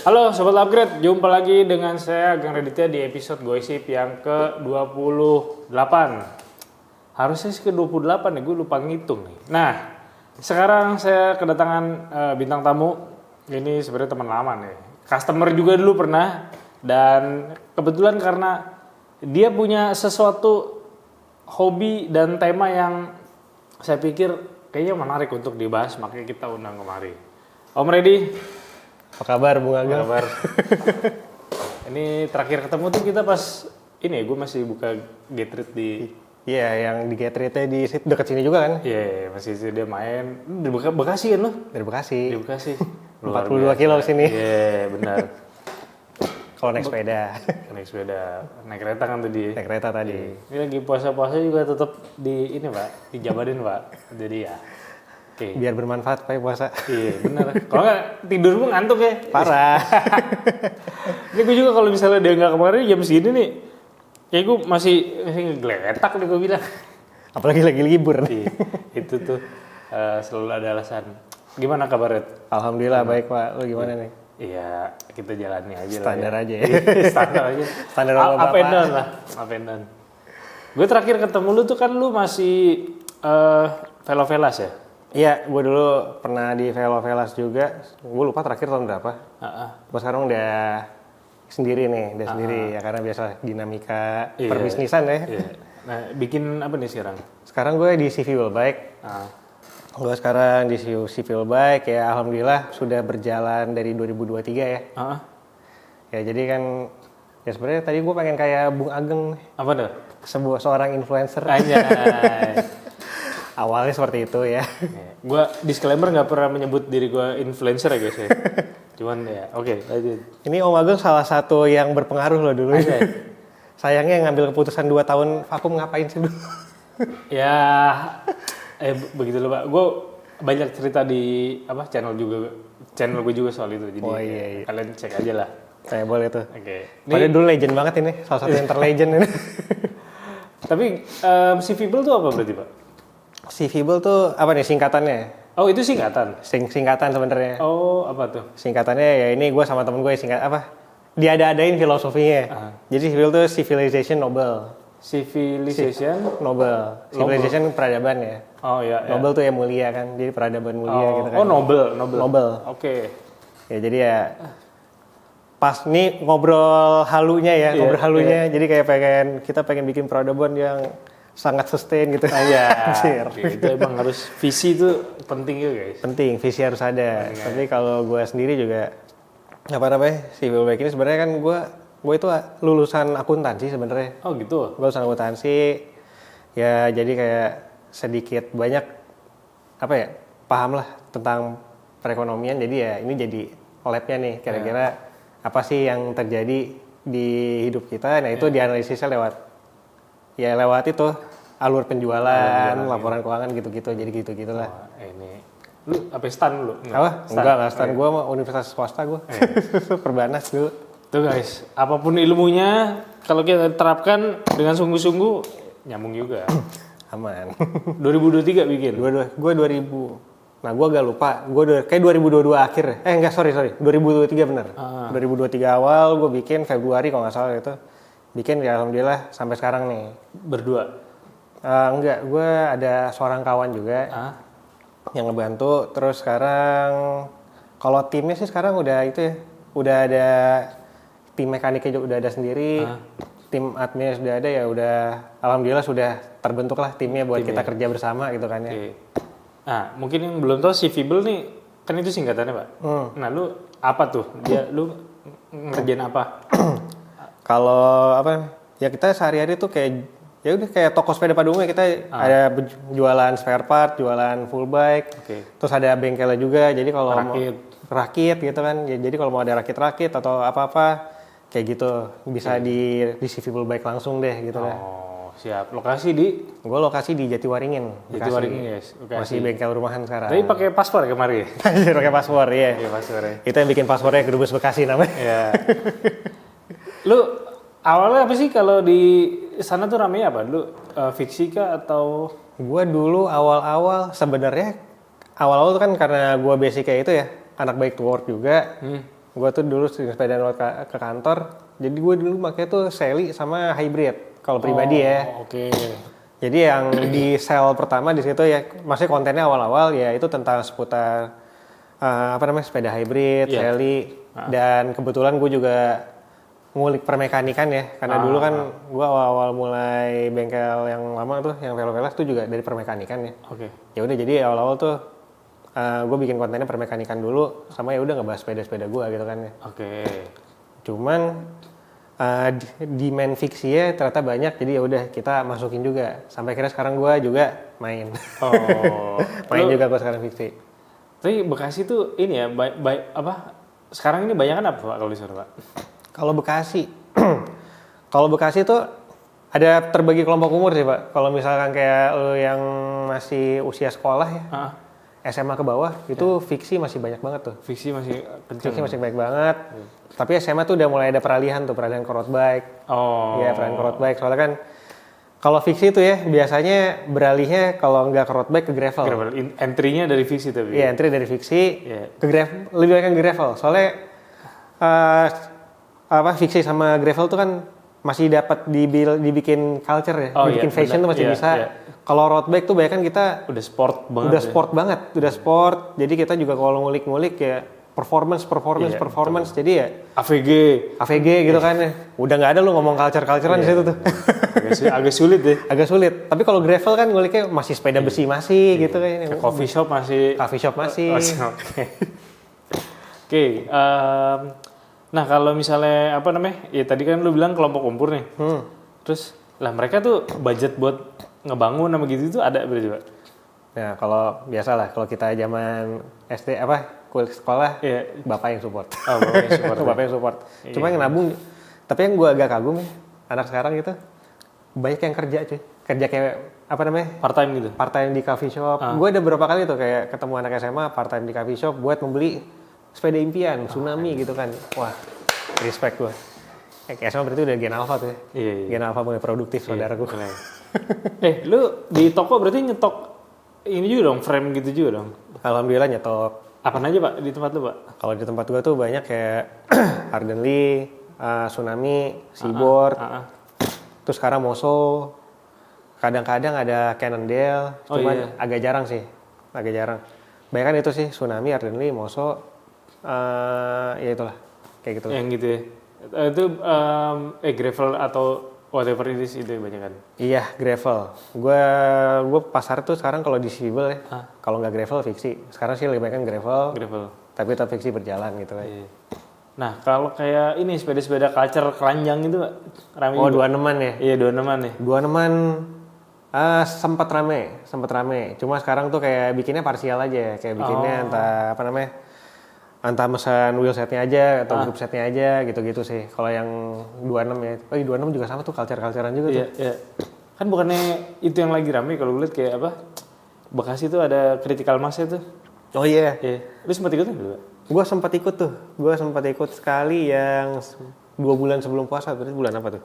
Halo Sobat Upgrade, jumpa lagi dengan saya Gang Raditya di episode Gosip yang ke-28. Harusnya sih ke-28 nih, gue lupa ngitung nih. Nah, sekarang saya kedatangan bintang tamu. Ini sebenarnya teman lama nih. Customer juga dulu pernah. Dan kebetulan karena dia punya sesuatu hobi dan tema yang saya pikir kayaknya menarik untuk dibahas, makanya kita undang kemari. Om Reddy. Apa kabar Bung Ageng? Kabar. Ini terakhir ketemu tuh kita pas ini gue masih buka Getrade di Iya, yang di Getrade di dekat sini juga kan? Iya, masih dia main di Bekasi kan lo? Dari Bekasi. Di Bekasi. 42 kilo sini. Iya, benar. Kalau naik sepeda. Naik sepeda, naik kereta kan tadi. Naik kereta tadi. Ini lagi puasa-puasa juga tetap di ini Pak, dijabarin Pak. Jadi ya. Oke. Biar bermanfaat Pak puasa. Iya, benar. Kalau nggak tidur pun ngantuk ya. Parah. Ini gue juga kalau misalnya dia nggak kemarin jam segini nih, kayak gue masih ngegeletak nih gue bilang. Apalagi lagi libur. Iya, itu tuh selalu ada alasan. Gimana kabarnya? Alhamdulillah baik Pak. Lu gimana nih? Iya, kita jalani aja Standar lah. aja ya. Standar aja. Standar Up and down lah. Up and down. Gue terakhir ketemu lu tuh kan lu masih Velovelas ya? Iya, gue dulu pernah di Velovelas juga. Gue lupa terakhir tahun berapa. Gue sekarang udah sendiri nih, sendiri ya karena biasa dinamika Iya. perbisnisan ya. Iya. Nah, bikin apa nih sekarang? Sekarang gue di CV Bike. Gue sekarang di CV Bike ya alhamdulillah sudah berjalan dari 2023 ya. Ya jadi kan ya sebenarnya tadi gue pengen kayak Bung Ageng nih, Apa tuh? seorang influencer. Aja. Awalnya seperti itu ya. Gue disclaimer nggak pernah menyebut diri gue influencer ya guys ya. Cuman ya oke, lanjut. Ini Om Ageng salah satu yang berpengaruh loh dulu. Sayangnya ngambil keputusan 2 tahun vakum ngapain sih dulu? Ya, begitu loh Pak. Gue banyak cerita di apa channel gue juga soal itu. Jadi iya. kalian cek aja lah. Saya boleh tuh. Oke. Padahal dulu legend banget ini, salah satu yang terlegend ini. Tapi si Fibel tuh apa berarti Pak? Si Fibel tuh apa nih singkatannya? Oh itu singkatan. Singkatan sebenarnya. Oh apa tuh? Singkatannya ya ini gue sama temen gue singkat apa? Diada-adain filosofinya. Jadi Fibel tuh Civilization Noble. Civilization Nobel. Civilization peradaban ya. Oh iya. Nobel tuh ya mulia kan. Jadi peradaban mulia gitu kan. Oh Nobel. Oke. Ya jadi ya pas nih ngobrol halunya ya, ngobrol halunya. Jadi kayak kita pengen bikin peradaban yang sangat sustain gitu. Iya. Itu emang harus visi itu penting juga guys. Penting, visi harus ada. Tapi kalau gue sendiri juga apa namanya? Civil Bike ini sebenarnya kan gue itu lulusan akuntansi sebenarnya. Oh gitu. Gue lulusan akuntansi. Ya jadi kayak sedikit banyak apa ya? Paham lah tentang perekonomian. Jadi ya ini jadi labnya nih. Kira-kira apa sih yang terjadi di hidup kita? Nah itu dianalisisnya lewat itu alur penjualan, laporan keuangan gitu-gitu. Jadi gitu-gitu lah. Ini lu apa stan lu? Apa? Enggak stan. Gue mau universitas swasta gue. Perbanas dulu. Tuh guys, apapun ilmunya kalau kita terapkan dengan sungguh-sungguh nyambung juga. Aman. 2023 bikin. Gue 2000. Nah gue agak lupa. Gue kayak 2022 akhir. Enggak sorry. 2023 bener. 2023 awal gue bikin Februari kalau nggak salah itu. Bikin ya alhamdulillah sampai sekarang nih. Berdua? Enggak, gue ada seorang kawan juga yang ngebantu. Terus sekarang kalau timnya sih sekarang udah itu ya. Udah ada tim mekaniknya juga udah ada sendiri. Tim adminnya sudah ada ya udah alhamdulillah sudah terbentuk lah timnya buat kita kerja bersama gitu kan ya. Okay. Nah mungkin yang belum tahu si Fibel nih kan itu singkatannya Pak. Nah lu apa tuh? Lu ngerjain apa? Kalau apa ya kita sehari-hari tuh kayak ya udah kayak toko sepeda pada umumnya kita ada jualan spare part, jualan full bike. Terus ada bengkelnya juga. Jadi kalau mau rakit gitu kan. Ya, jadi kalau mau ada rakit-rakit atau apa-apa kayak gitu bisa di CV Bike langsung deh gitu kan. Oh, siap. Lokasi di? Gue lokasi di Jatiwaringin. Jatiwaringin guys. Masih bengkel rumahan sekarang. Tapi pakai paspor ya kemarin ya? Pakai paspor, iya. Iya paspor ya. Itu yang bikin paspornya ke Dubes Bekasi namanya. Iya. Lu awalnya apa sih kalau di sana tuh ramenya apa? Lu fiksi kah atau? Gue dulu awal-awal sebenarnya awal-awal tuh kan karena gue basic kayak itu ya anak bike to work juga. Gue tuh dulu sering sepeda road ke kantor. Jadi gue dulu pakai tuh Sally sama hybrid kalau pribadi ya. Oke. Jadi yang di sel pertama di situ ya, maksudnya kontennya awal-awal ya itu tentang seputar sepeda hybrid, Sally, dan kebetulan gue juga ngulik permekanikan ya, karena dulu kan gue awal-awal mulai bengkel yang lama tuh, yang Velovelas tuh juga dari permekanikan ya. Oke. Ya udah jadi awal-awal tuh gue bikin kontennya permekanikan dulu, sama ya udah ngebahas sepeda-sepeda gue gitu kan ya. Oke. Cuman demand fiksinya ternyata banyak, jadi ya udah kita masukin juga. Sampai akhirnya sekarang gue juga main. Oh. Main juga gue sekarang fiksi. Tapi Bekasi tuh ini ya, sekarang ini banyak kan apa Pak kalau di sana Pak? Kalau Bekasi tuh ada terbagi kelompok umur sih Pak. Kalau misalkan kayak lo yang masih usia sekolah ya, SMA ke bawah itu fiksi masih banyak banget tuh. Fiksi masih kenceng. Fiksi masih banyak banget. Tapi SMA tuh udah mulai ada peralihan ke road bike. Oh. Iya, peralihan ke road bike. Soalnya kan kalau fiksi tuh ya biasanya beralihnya kalau nggak ke road bike ke gravel. Entry-nya dari fiksi tapi. Iya, entry dari fiksi ke gravel, lebih banyak ke gravel. Soalnya fiksi sama gravel tuh kan masih dapat dibikin culture ya, dibikin fashion tuh masih bisa. Iya. Kalau road bike tuh banyak kan kita udah sport banget. Udah sport. Jadi kita juga kalau ngulik-ngulik ya performance. Betul. Jadi ya AVG gitu kan ya. Udah nggak ada lu ngomong culture-culturean di situ tuh. Agak sulit deh. Agak sulit. Tapi kalau gravel kan nguliknya masih sepeda besi masih gitu kan. Coffee shop masih. Oke. Nah kalau misalnya ya tadi kan lu bilang kelompok umur nih. Terus lah mereka tuh budget buat ngebangun sama gitu tuh ada berarti Pak? Ya kalau biasalah kalau kita zaman SD kuliah sekolah, bapak yang support. Oh, bapak yang support. Bapak yang support. Cuma yang nabung. Tapi yang gue agak kagum ya, anak sekarang gitu banyak yang kerja cuy. Kerja kayak part time gitu. Part time di coffee shop. Gue ada beberapa kali tuh kayak ketemu anak SMA part time di coffee shop buat membeli sepeda impian, Tsunami gitu kan. Wah, respect gue. Kayak SMA berarti udah gen alpha tuh ya. Iya. Gen alpha mulai produktif saudara gue. Lu di toko berarti nyetok ini juga dong, frame gitu juga dong? Alhamdulillah nyetok. Apaan aja Pak di tempat lu Pak? Kalau di tempat gue tuh banyak kayak Hardenly, Tsunami, Seaboard, terus sekarang Moso, kadang-kadang ada Cannondale, cuman agak jarang sih, Banyak kan itu sih, Tsunami, Hardenly, Moso, ya itulah, kayak gitu. Yang gitu ya? Itu gravel atau whatever it is itu banyak kan? Iya, gravel. Gue pasar tuh sekarang kalau di Civil ya, kalau nggak gravel fiksi. Sekarang sih lebih banyak kan gravel. Tapi tetap fiksi berjalan gitu kan. Iya. Nah kalau kayak ini sepeda-sepeda culture keranjang itu Pak, rame juga. 26-an ya? Iya 26-an ya. 26-an sempat rame. Cuma sekarang tuh kayak bikinnya parsial aja, kayak bikinnya entah mesan wheelsetnya aja atau group setnya aja gitu-gitu sih. Kalau yang 26 ya, 26 juga sama tuh culture-culturean juga tuh. Iya. Kan bukannya itu yang lagi rame kalau lihat kayak Bekasi tuh ada critical mass-nya tuh. Oh iya. Lu sempat ikut nggak? Gue sempat ikut sekali yang 2 bulan sebelum puasa. Berarti bulan apa tuh?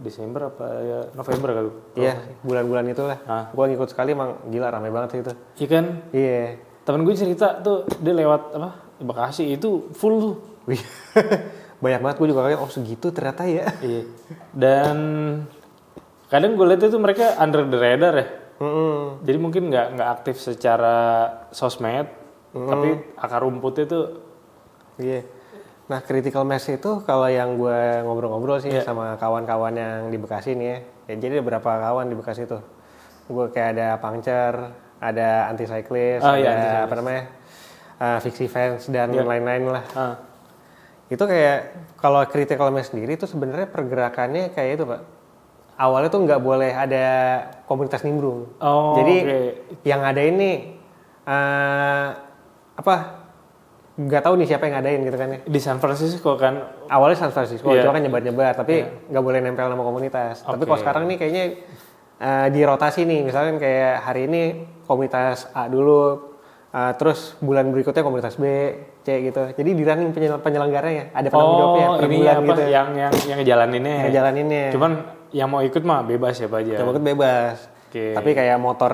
Desember apa ya November kali? Iya, bulan-bulan itulah. Gue ngikut sekali, emang gila rame banget sih itu. Iya kan? Iya. Temen gue cerita tuh dia lewat Bekasi itu full tuh. Banyak banget, gue juga kayak segitu ternyata ya. Iya. Dan kadang gue lihat itu mereka under the radar ya. Jadi mungkin nggak aktif secara sosmed, tapi akar rumputnya tuh. Iya. Nah critical mass itu kalau yang gue ngobrol-ngobrol sih sama kawan-kawan yang di Bekasi nih ya. Jadi ada berapa kawan di Bekasi tuh. Gue kayak ada Puncture, ada anti-cyclist, fiksi fans dan lain-lain lah. Itu kayak kalau critical mass sendiri tuh sebenarnya pergerakannya kayak itu Pak. Awalnya tuh nggak boleh ada komunitas nimbrung. Jadi yang ada ini nggak tahu nih siapa yang ngadain gitu kan ya. Di San Francisco kan? Awalnya San Francisco, cuma kan nyebar-nyebar, tapi nggak boleh nempel nama komunitas. Tapi kalau sekarang nih kayaknya dirotasi nih, misalnya kayak hari ini komunitas A dulu, terus bulan berikutnya komunitas B, C gitu. Jadi di running penyelenggaranya, ada penanggung jawabnya per bulan gitu. Yang ngejalaninnya. Cuman yang mau ikut mah bebas siapa aja. Yang mau ikut bebas. Tapi kayak motor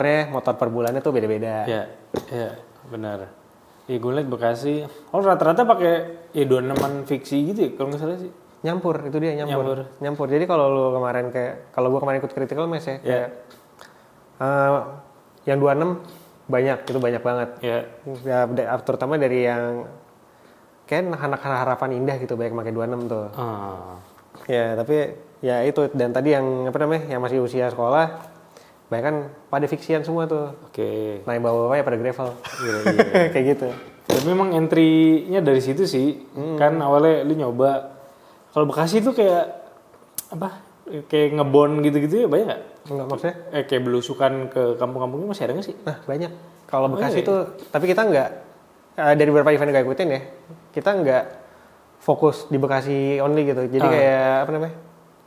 per bulannya tuh beda-beda. Iya, benar. Iya gue liat Bekasi. Oh rata-rata pakai ya 26an fiksi gitu ya kalau nggak salah sih. Nyampur, itu dia nyampur. Jadi kalau lu kemarin kalau gua kemarin ikut critical mass ya, kayak yang 26 banyak, itu banyak banget. Iya. Ya, terutama dari yang kayak anak harapan indah gitu, banyak pakai 26 tuh. Ya, tapi ya itu, dan tadi yang apa namanya, yang masih usia sekolah, banyak kan pada fiksian semua tuh. Oke. Nah yang bawa-bawa ya pada gravel. Iya. Kayak gitu. Tapi memang entry-nya dari situ sih. Kan awalnya lu nyoba. Kalau Bekasi tuh kayak apa? Kayak ngebon gitu-gitu ya banyak nggak? Enggak, maksudnya? Kayak belusukan ke kampung-kampungnya masih ada nggak sih? Nah banyak. Kalau Bekasi tuh, tapi kita nggak, dari beberapa event yang gue ikutin ya, kita nggak fokus di Bekasi only gitu. Jadi kayak apa namanya?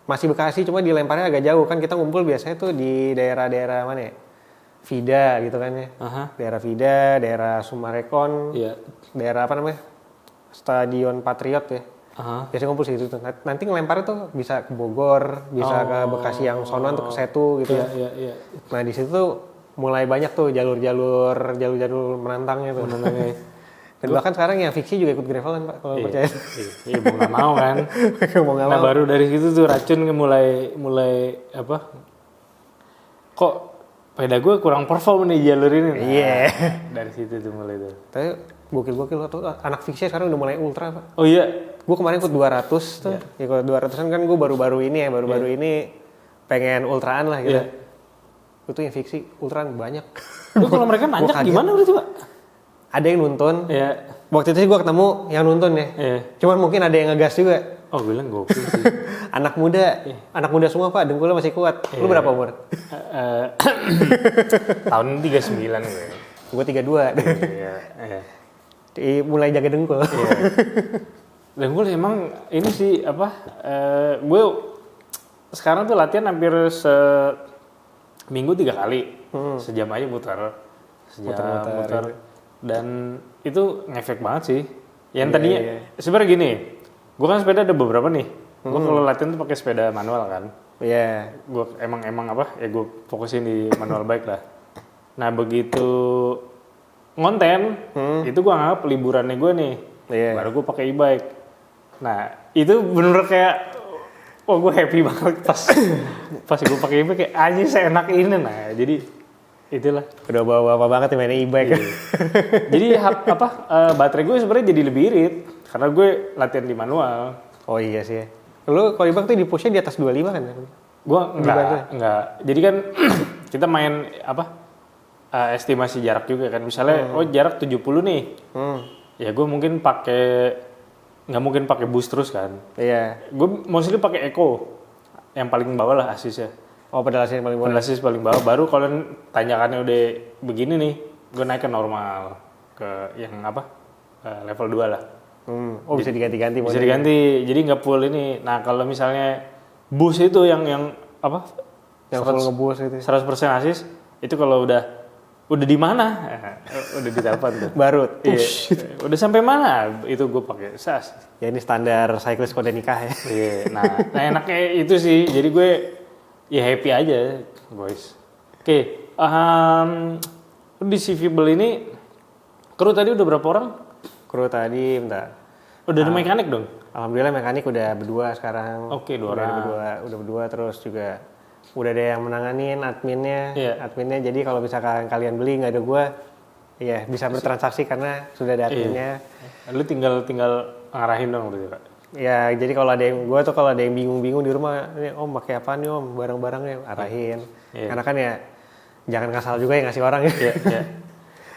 Masih Bekasi cuma dilemparnya agak jauh. Kan kita ngumpul biasanya tuh di daerah-daerah mana ya? Vida gitu kan ya. Daerah Vida, daerah Sumarekon, daerah apa namanya? Stadion Patriot ya. Biasanya ngumpul situ tuh. Nanti ngelemparnya tuh bisa ke Bogor, bisa ke Bekasi yang sonoan tuh ke Setu gitu. Iya. Nah di situ tuh mulai banyak tuh jalur-jalur menantangnya tuh. Dan bahkan sekarang yang fiksi juga ikut gravelan Pak, kalau percaya. Iya, mau nggak mau kan. Nah baru dari situ tuh Racun mulai apa? Kok sepeda gue kurang perform nih jalur ini. Iya. Dari situ tuh mulai tuh. Tapi gokil tuh anak fiksi sekarang udah mulai ultra Pak. Oh iya. Gue kemarin ikut 200 tuh. Ya kalau 200-an kan gue baru-baru ini pengen ultraan lah gitu. Gue tuh yang fiksi ultraan banyak. Itu kalau mereka nanjak gimana berarti Pak? Ada yang nuntun. Waktu itu sih gue ketemu yang nuntun ya. Cuman mungkin ada yang ngegas juga. Oh gue bilang gokil sih. Anak muda semua Pak, dengkulnya masih kuat. Lu berapa umur? Tahun 39 gue. Gue 32. Mulai jaga dengkul. Dengkul emang ini sih apa? Gue sekarang tuh latihan hampir seminggu 3 kali. Sejam aja muter. Muter. Dan itu ngefek banget sih. Yang tadinya sebenarnya gini, gue kan sepeda ada beberapa nih. Gue kalau latihan tuh pakai sepeda manual kan. Iya. Gue emang apa? Ya gue fokusin di manual bike lah. Nah begitu ngonten, itu gue anggap liburannya gue nih. Baru gue pakai e-bike. Nah itu bener kayak, gue happy banget pas gue pakai e-bike kayak anjir seenak ini. Nah jadi itulah. Udah bawa-bawa banget ya main e-bike. Jadi baterai gue sebenarnya jadi lebih irit karena gue latihan di manual. Oh iya sih. Lu kalau e-bike tuh di pushnya di atas 25 kan? Gue enggak. Jadi kan kita main estimasi jarak juga kan. Misalnya jarak 70 nih. Ya gue mungkin nggak mungkin pakai boost terus kan. Iya. Gue mostly pakai eco. Yang paling bawah lah asisnya. Oh pedal asis paling bawah. Pedal asis paling bawah. Baru kalau tanjakannya udah begini nih, gue naik ke normal. Ke yang level 2 lah. Oh bisa diganti-ganti. Bisa diganti. Jadi nggak full ini. Nah kalau misalnya boost itu yang apa? Yang full nge-boost itu. 100% asis itu kalau udah di mana? Udah di telepon tuh. Baru. Iya. Udah sampai mana? Itu gue pakai SAS. Ya ini standar cyclist kode nikah ya. Iya. Nah enaknya itu sih. Jadi gue ya happy aja, boys. Oke. Di Civil ini kru tadi udah berapa orang? Kru tadi bentar. Udah ada mekanik dong? Alhamdulillah mekanik udah berdua sekarang. Oke, 2 orang. Udah berdua terus juga udah ada yang menanganin adminnya. Adminnya jadi kalau misalkan kalian beli nggak ada gua, ya bisa bertransaksi karena sudah ada adminnya. Lu tinggal ngarahin dong berarti Pak? Ya jadi kalau ada yang bingung-bingung di rumah, om pakai apa nih om, barang-barangnya arahin. Karena kan ya jangan ngasal juga yang ngasih orang ya.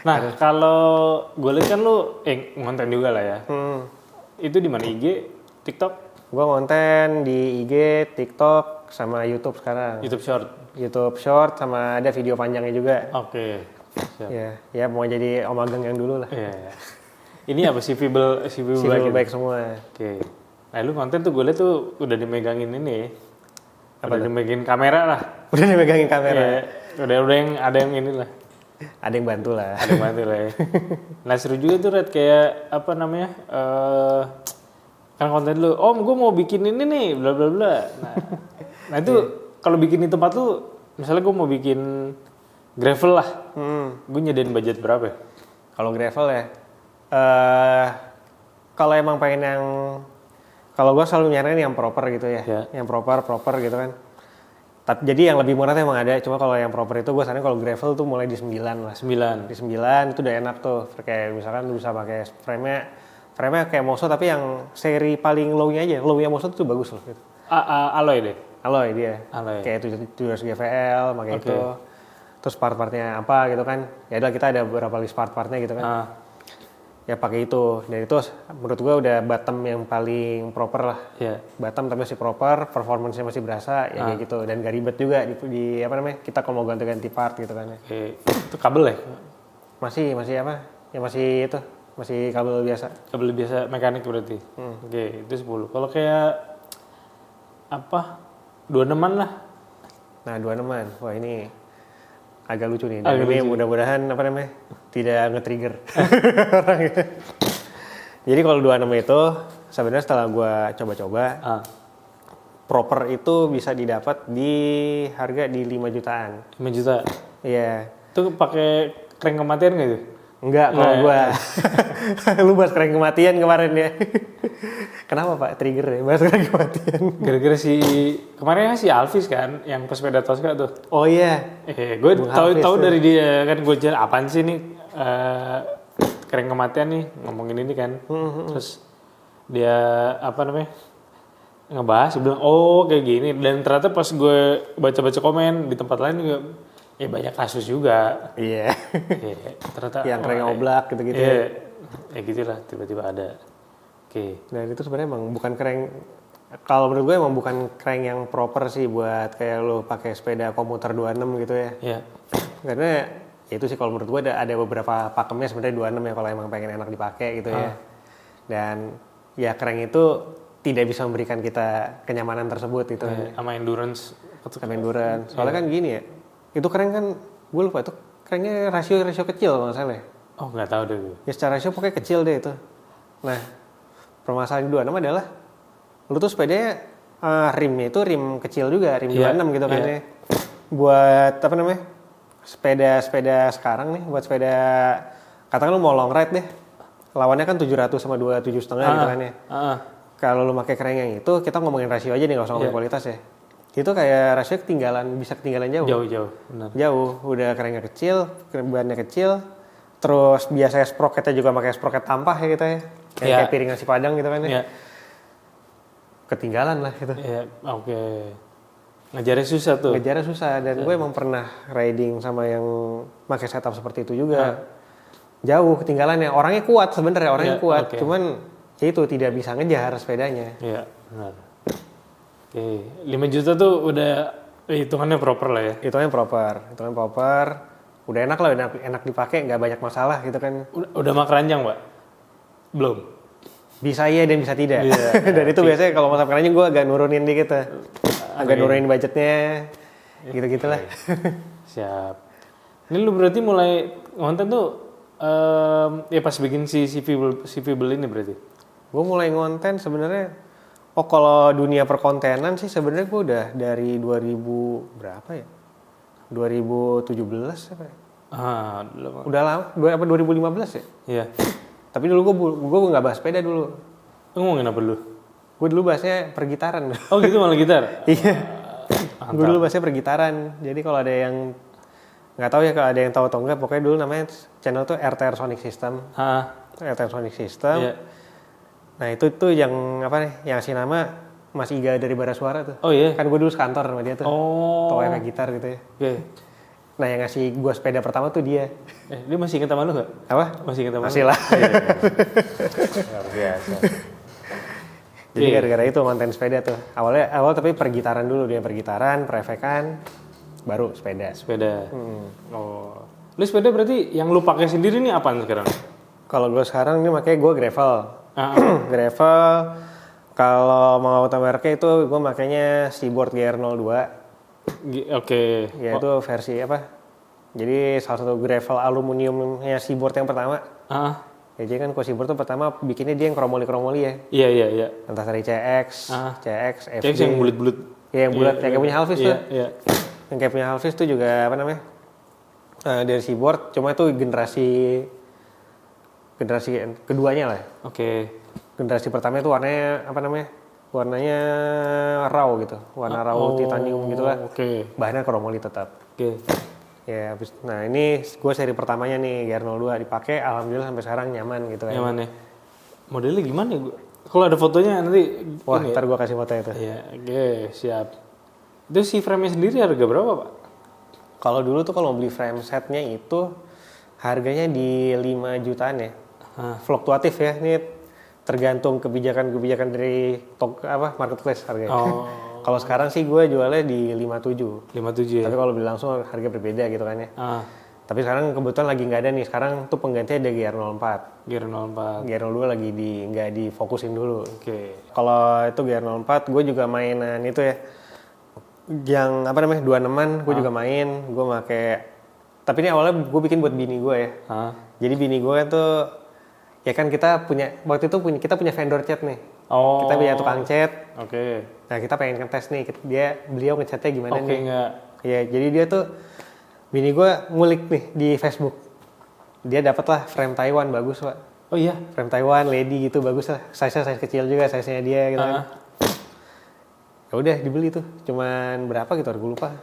Nah kalau gue lihat kan lu ngonten juga lah ya. Itu di mana, IG, TikTok? Gue ngonten di IG, TikTok, sama YouTube sekarang. YouTube Short sama ada video panjangnya juga. Oke. Ya mau jadi Om Ageng yang dulu lah. Ini apa Civil Bike semua. Oke. Nah lu konten tuh gue liat tuh udah dimegangin ini. Udah dimegangin kamera lah. Udah dimegangin kamera. Udah yang ada yang ini lah. Ada yang bantu lah. Ya. Nah seru juga tuh Red, kayak apa namanya? Kan konten lu, om gue mau bikin ini nih, bla bla bla. Nah itu kalau bikin di tempat lu, misalnya gue mau bikin gravel lah, gue nyediain budget berapa ya? Kalau gravel ya, Kalau emang pengen yang, kalau gue selalu nyariin yang proper gitu ya, Ya. yang proper gitu kan. Tapi jadi yang lebih murah tuh emang ada, cuma kalau yang proper itu gue sarannya kalau gravel tuh mulai di 9 lah. 9. Di 9 itu udah enak tuh, kayak misalkan lu bisa pakai frame-nya kayak Moso tapi yang seri paling low-nya aja, low-nya Moso tuh bagus loh gitu. Alloy deh. Alloy dia, Alloy. kayak 700 GVL, pakai Oke. itu. Terus part-partnya apa gitu kan, ya udah kita ada beberapa list part-partnya gitu kan. Ah, Ya pakai itu, dan itu menurut gue udah bottom yang paling proper lah. ya. Bottom tapi masih proper, performance-nya masih berasa, ya kayak gitu. Dan gak ribet juga di apa namanya, kita kalau mau ganti-ganti part gitu kan ya. Oke. Itu kabel ya? Masih apa, ya masih itu, masih kabel biasa. Kabel biasa mekanik berarti. Oke, itu 10. Kalau kayak apa? 26-an lah. Nah 26-an, wah ini agak lucu nih. Agak Dan ini lucu. mudah-mudahan apa namanya, tidak nge-trigger orang gitu. Jadi kalau 26 itu, sebenarnya setelah gue coba-coba, Ah, proper itu bisa didapat di harga di 5 jutaan. 5 juta. Iya. Itu pakai crank kematian nggak itu? Enggak kalau gua. Lu bahas keren kematian kemarin ya. Kenapa Pak trigger ya bahas keren kematian? Gara-gara kemarin kan si Alvis kan yang pesepeda Tosca tuh. Oh iya. Gue Bung Hafiz tahu tuh. dari dia kan gue jalan apaan sih nih keren kematian nih ngomongin ini kan. Terus dia apa namanya ngebahas, dia bilang oh kayak gini, dan ternyata pas gue baca-baca komen di tempat lain juga ya banyak kasus juga. Iya. Ya, ternyata Yang keren oblak gitu-gitu. Iya, ya gitulah tiba-tiba ada. Oke. Dan itu sebenarnya emang bukan keren. Kalau menurut gue emang bukan keren yang proper sih buat kayak lu pakai sepeda komuter 26 gitu ya. Ya. Karena ya itu sih kalau menurut gue ada beberapa pakemnya sebenarnya 26 ya kalau emang pengen enak dipakai gitu ya. Dan ya keren itu tidak bisa memberikan kita kenyamanan tersebut gitu. Sama endurance. Sama endurance. Soalnya kan gini ya. Itu keren kan gue lupa itu kerennya rasio kecil kalau nggak salah ya. Oh nggak tahu deh gue. Ya secara rasio pokoknya kecil deh itu. Nah permasalahan di 26 adalah lu tuh sepedanya rimnya itu rim kecil juga, rim 26 gitu kan ya. Buat apa namanya? Sepeda sekarang nih, buat sepeda katakan lu mau long ride deh. Lawannya kan 700 sama 27,5 gitu kan ya. Kalau lu pakai keren yang itu, kita ngomongin rasio aja nih, nggak usah ngomongin kualitas ya. Itu kayak rasio bisa ketinggalan jauh. Jauh, benar. Jauh, udah kerennya kecil, bannya kecil. Terus biasanya sprocketnya juga pakai sprocket tampah ya kita ya. Yang kayak piring nasi padang gitu kan ya. Iya. Ketinggalan lah gitu. Iya, oke. Ngejarnya susah tuh. Ngejarnya susah, dan gue emang pernah riding sama yang pakai setup seperti itu juga. Jauh ketinggalannya. Orangnya kuat sebenarnya, orangnya kuat. oke. Cuman ya itu tidak bisa ngejar sepedanya. Iya, benar. Oke, 5 juta tuh udah hitungannya proper lah ya. Hitungannya proper. Udah enak lah, enak dipakai, nggak banyak masalah gitu kan. Udah mak keranjang, Pak? Belum. Bisa iya dan bisa tidak. Iya. Dan itu biasanya kalau masak keranjang gue agak nurunin dikit tuh. Agak nurunin budgetnya. Gitu-gitulah. Siap. Ini lu berarti mulai ngonten tuh ya pas bikin si Fable ini berarti. Gue mulai ngonten sebenarnya. Oh kalau dunia perkontenan sih sebenarnya gue udah dari 2000 berapa ya? 2017 apa ya? Udah lama, 2015 ya? Iya. Tapi dulu gue nggak bahas sepeda dulu. Lu ngomongin apa dulu? Gue dulu bahasnya pergitaran. Oh gitu malah gitar? Iya. Gue dulu bahasnya pergitaran. Jadi kalau ada yang nggak tahu ya, kalau ada yang tahu atau enggak, pokoknya dulu namanya channel tuh RTR Sonic System. RTR Sonic System. Iya. Nah itu tuh yang apa nih? Yang si nama Mas Iga dari Bara Suara tuh. Oh iya. Kan gue dulu sekantor sama dia tuh. Oh. Tahu kayak gitar gitu ya. Oke. Nah yang ngasih gue sepeda pertama tuh dia. Dia masih inget sama lu gak? Apa? Masih inget sama lu? Masih lah. Luar biasa. Jadi gara-gara itu konten sepeda tuh. Awal tapi pergitaran dulu, dia pergitaran, prefekan, baru sepeda. Sepeda. Oh. Lu sepeda berarti yang lu pakai sendiri nih apaan sekarang? Kalau gue sekarang ini makanya gue gravel. Gravel. Kalau mau utama mereknya itu gue makanya Seaboard GR02. Oke. Ya itu versi apa? Jadi salah satu gravel aluminiumnya Seaboard yang pertama. Ya jadi kan kalau Seaboard tuh pertama bikinnya dia yang kromoli ya. Iya. Entah dari CX, FD. CX yang bulat-bulat. Iya yang bulat, yang kayak punya Halvis tuh. Iya. Yang kayak punya Halvis tuh juga apa namanya? Dari Seaboard, cuma itu generasi generasi keduanya lah. Oke. Generasi pertama itu warnanya apa namanya? Warnanya raw gitu, warna raw titanium gitu lah. Oke. Bahannya chromoly tetap. Oke. Ya, nah ini gue seri pertamanya nih GR02 dipakai, alhamdulillah sampai sekarang nyaman gitu kan. Nyaman ya. Modelnya gimana ya? Kalau ada fotonya nanti. Wah, ini ya? ntar gue kasih foto itu. Iya, oke, siap. Itu si frame-nya sendiri harga berapa, Pak? Kalau dulu tuh kalau beli frame setnya itu harganya di 5 jutaan ya. Fluktuatif ya, ini tergantung kebijakan-kebijakan dari marketplace harganya. Oh. Kalau sekarang sih gue jualnya di 57. 57 ya. Tapi kalau beli langsung harga berbeda gitu kan ya. Ah, Tapi sekarang kebetulan lagi nggak ada nih. Sekarang tuh penggantinya ada GR04. Gear 04. GR02 lagi nggak difokusin dulu. Oke. Kalau itu GR04 gue juga mainan itu ya. Yang apa namanya 26an gue juga main. Gue make. Tapi ini awalnya gue bikin buat bini gue ya. Jadi bini gue tuh ya kan kita punya vendor cat nih. Oh. Kita punya tukang cat. Oke. Nah kita pengen ngetes nih, beliau ngecatnya gimana Oke, nih? enggak. Ya jadi dia tuh, bini gue ngulik nih di Facebook. Dia dapat lah frame Taiwan bagus pak. Oh iya. Frame Taiwan, lady gitu bagus lah. Size kecil juga, size-nya dia gitu kan. Ya udah dibeli tuh, cuman berapa gitu, gue lupa.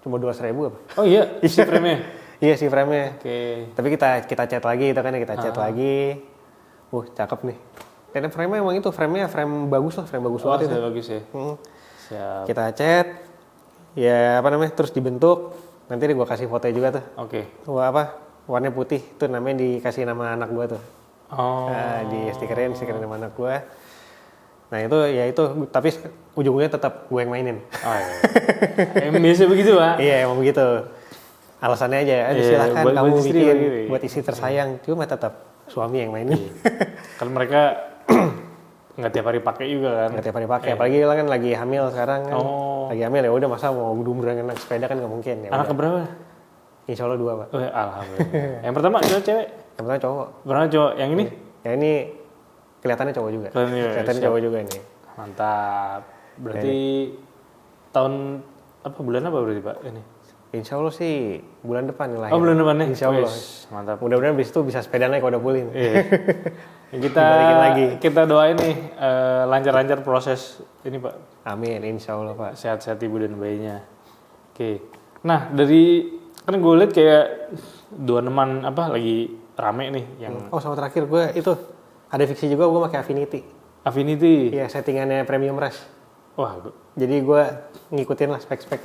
Cuma 200.000 apa? Oh iya, isi frame-nya. Iya sih frame-nya. Oke. Tapi kita cat lagi, itu kan ya kita cat lagi. Cakep nih. Dan frame-nya emang itu, frame-nya frame bagus lah, frame bagus banget itu. Bagus ya. Siap. Kita cat, ya apa namanya, terus dibentuk. Nanti gue kasih fotonya juga tuh. Oke. Warnanya putih, tuh namanya dikasih nama anak gue tuh. Oh. Nah, di stikerin nama anak gue. Nah itu, tapi ujung-ujungnya tetap gue yang mainin. Oh iya. Emang biasa begitu pak? Iya emang begitu. Alasannya aja, silakan buat kamu istri bikin gitu. buat istri tersayang. Cuma tetap suami yang mainin. Kan mereka nggak tiap hari pakai juga kan? Nggak tiap hari pakai, apalagi kan lagi hamil sekarang kan. Lagi hamil ya udah masa mau naik sepeda kan nggak mungkin ya. Anak keberapa? Insya Allah 2 pak. Oh, ya, alhamdulillah. Yang pertama cewek? Yang pertama cowok. Pertama cowok. Yang ini? Yang ini kelihatannya cowok juga. Kelihatannya cowok juga nih. Mantap. Berarti tahun bulan apa berarti pak ini? Insya Allah sih bulan depan nih lahir. Oh bulan depan nih? Insya Allah. Mantap. Mudah-mudahan abis itu bisa sepeda naik kalau udah pulih. Kita doain nih lancar-lancar proses ini pak. Amin, insya Allah pak. Sehat-sehat ibu dan bayinya. Oke. Nah dari kan gue lihat kayak 26an lagi rame nih yang. Sama terakhir gue itu ada fiksi juga, gue pakai Affinity. Affinity. Iya, settingannya Premium Rush. Wah. Jadi gue ngikutin lah spek-spek.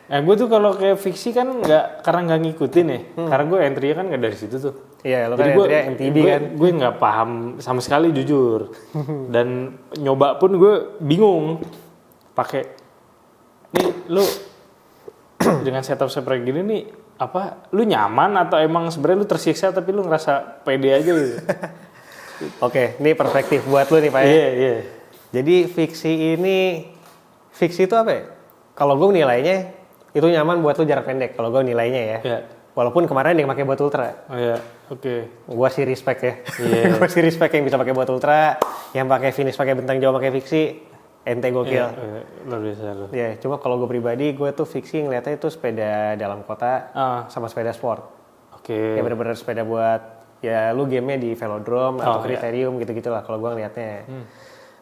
Gue tuh kalau kayak fiksi kan karena nggak ngikutin ya. Karena gue entry-nya kan nggak dari situ tuh. Iya, lo kan entry MTB kan. Gue nggak paham sama sekali jujur. Dan nyoba pun gue bingung. Pakai. Nih lu dengan setup seperti gini nih lu nyaman atau emang sebenarnya lu tersiksa tapi lu ngerasa pede aja gitu. Oke, ini perspektif buat lu nih Pak ya. Iya. Jadi fiksi itu apa ya? Kalau gue nilainya itu nyaman buat lu jarak pendek. Kalau gue nilainya ya. Iya. Walaupun kemarin yang pakai buat ultra. Oh iya, oke. Gua sih respect ya. Iya. Gua sih respect yang bisa pakai buat ultra, yang pakai finish pakai bentang jauh pakai fiksi, ente gokil. Luar biasa lu. Ya, cuma kalau gue pribadi, gue tuh fiksi ngeliatnya itu sepeda dalam kota sama sepeda sport. Oke. Ya bener-bener sepeda buat ya lu gamenya di velodrome atau criterium gitu-gitu lah kalau gue ngeliatnya.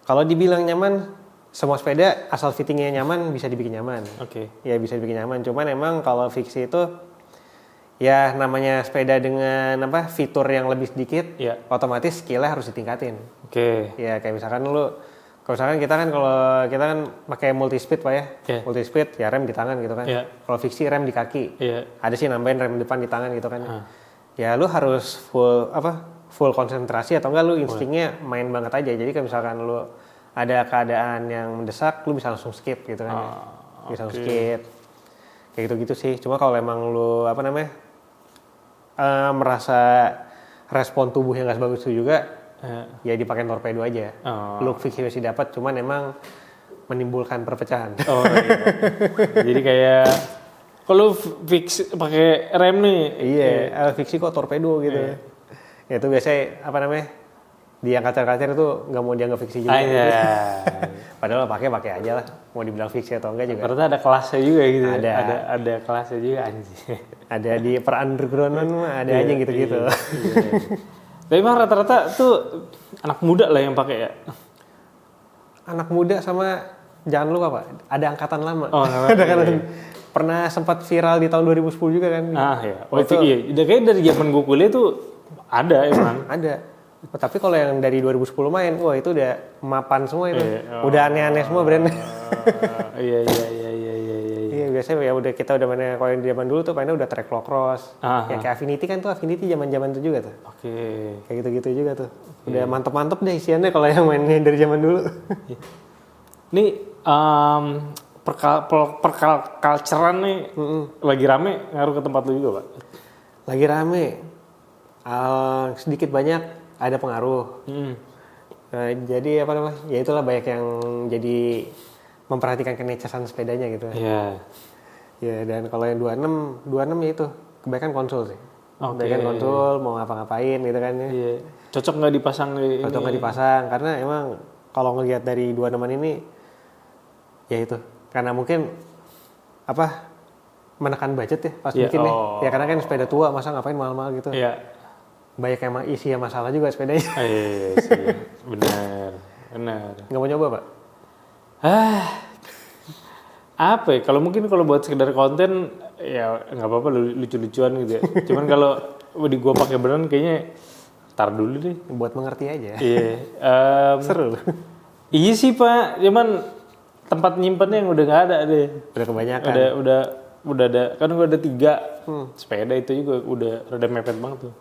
Kalau dibilang nyaman, semua sepeda asal fittingnya nyaman bisa dibikin nyaman. Oke. Ya bisa dibikin nyaman. Cuman emang kalau fiksi itu ya namanya sepeda dengan fitur yang lebih sedikit, otomatis skillnya harus ditingkatin. Oke. Ya kayak misalkan kalau kita kan pakai multi speed pak ya, multi speed ya rem di tangan gitu kan. Kalau fiksi rem di kaki. Ada sih nambahin rem depan di tangan gitu kan. Ya lu harus full konsentrasi atau enggak lu instingnya main banget aja. Jadi kalau misalkan lu ada keadaan yang mendesak, lu bisa langsung skip gitu kan. Bisa langsung skip. Kayak gitu-gitu sih. Cuma kalau emang lu merasa respon tubuh yang nggak sebagus itu juga, ya dipakai torpedo aja. Look fiksi masih dapat, cuman emang menimbulkan perpecahan. Oh iya. Jadi kayak kalau fix pakai rem nih. Iya, fiksi kok torpedo gitu. Ya itu biasanya di yang kacar-kacar itu nggak mau dianggap fiksi juga. Padahal pakai aja lah. Mau dibilang fiksi atau enggak juga. Ternyata ada kelasnya juga gitu. Ada kelasnya juga anjir. Ada di per underground mah ada aja gitu-gitu. Tapi mah rata-rata tuh anak muda lah yang pakai ya. Anak muda sama jangan lupa Pak, ada angkatan lama. Oh, ada angkatan. Pernah sempat viral di tahun 2010 juga kan? Ah ya, oh itu iya. Udah kayak dari zaman gue kuliah tuh ada emang. Ada. Tapi kalau yang dari 2010 main, wah itu udah mapan semua itu. Udah aneh-aneh semua brandnya. Iya. Iya biasanya ya udah kita udah mainnya kalau yang di zaman dulu tuh mainnya udah track clocross. Ya kayak Affinity kan tuh Affinity zaman-zaman itu juga tuh. Oke. Kayak gitu-gitu juga tuh. Udah mantep-mantep deh isiannya kalau yang mainnya dari zaman dulu. Nih perculturean nih lagi rame ngaruh ke tempat lu juga Pak? Lagi rame. Sedikit banyak ada pengaruh. Nah, jadi apa namanya? Ya itulah banyak yang jadi memperhatikan kenecasan sepedanya gitu. Iya. Ya dan kalau yang 26 ya itu kebanyakan konsul sih. Oke. Kebanyakan konsul mau ngapa-ngapain gitu kan ya. Iya. Cocok nggak dipasang ini? Cocok nggak dipasang karena emang kalau ngelihat dari 26 ini ya itu karena mungkin apa menekan budget ya pas bikin nih. Ya karena kan sepeda tua masa ngapain mahal-mahal gitu. Iya. Banyak emang isi masalah juga sepedanya. Iya sih. Benar. Nggak mau nyoba Pak? Apa ya? Kalau mungkin kalau buat sekedar konten ya nggak apa-apa lucu-lucuan gitu ya. Cuman kalau di gua pakai beneran kayaknya tar dulu deh. Buat mengerti aja. Iya. Seru. Iya sih Pak. Cuman tempat nyimpennya yang udah nggak ada deh. Udah kebanyakan. Udah ada. Kan gua ada 3 sepeda itu juga udah rada mepet banget tuh.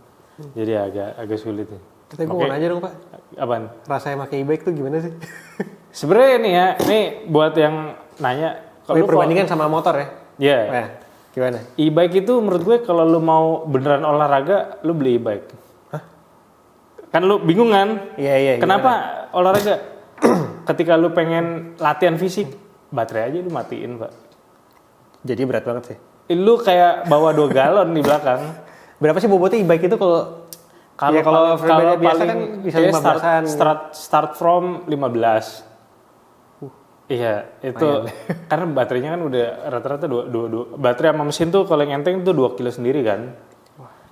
Jadi agak sulit nih. Tapi gue mau nanya dong Pak. Apaan? Rasanya pakai e-bike tuh gimana sih? Sebenarnya nih ya, nih buat yang nanya. Kalau perbandingan sama motor ya? Iya. Nah, gimana? E-bike itu menurut gue kalau lu mau beneran olahraga, lu beli e-bike. Hah? Kan lu bingung kan? Iya. Kenapa olahraga? Ketika lu pengen latihan fisik, baterai aja lu matiin Pak. Jadi berat banget sih. Lu kayak bawa 2 galon di belakang. Berapa sih bobotnya e-bike itu kalau kalau biasa kan bisa 15-an. Start from 15. Iya, itu karena baterainya kan udah rata-rata 2 baterai sama mesin tuh kalau yang enteng tuh 2 kilo sendiri kan.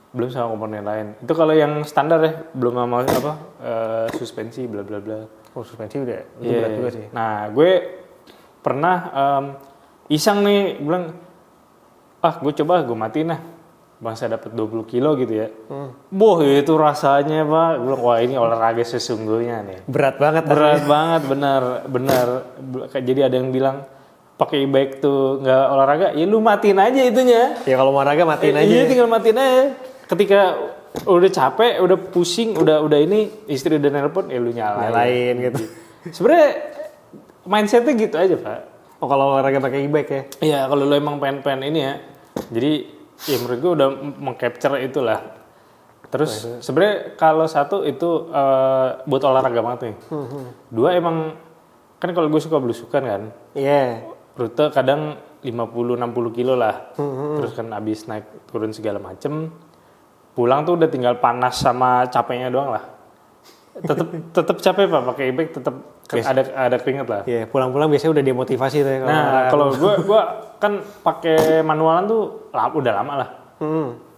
Belum sama komponen lain. Itu kalau yang standar ya, belum sama suspensi bla bla bla. Oh, suspensi udah itu berat juga sih. Nah, gue pernah iseng nih bilang gue coba gue matiin lah. Bangsa dapat 20 kilo gitu ya. Boh itu rasanya Pak. Gue bilang wah ini olahraga sesungguhnya nih. Berat banget. Berat banget benar. Jadi ada yang bilang pakai e-bike tuh nggak olahraga, ya lu matiin aja itunya. Ya kalau mau olahraga matiin aja. Iya tinggal matiin aja. Ketika udah capek, udah pusing, udah ini istri udah nelpon, ya lu nyalain gitu. Sebenarnya mindsetnya gitu aja Pak. Oh kalau olahraga pakai e-bike ya? Iya kalau lu emang pengen ini ya. Jadi ya menurut gue udah meng-capture itulah. Terus sebenarnya kalau satu itu buat olahraga banget nih. 2 emang kan kalau gue suka belusukan kan. Iya. Rute kadang 50-60 kilo lah. Terus kan abis naik turun segala macem. Pulang tuh udah tinggal panas sama capeknya doang lah. Tetep capek Pak pakai e-bike tetep ada keringet lah. Iya, pulang-pulang biasanya udah demotivasi tuh ya. Kalau gue kan pakai manualan tuh udah lama lah.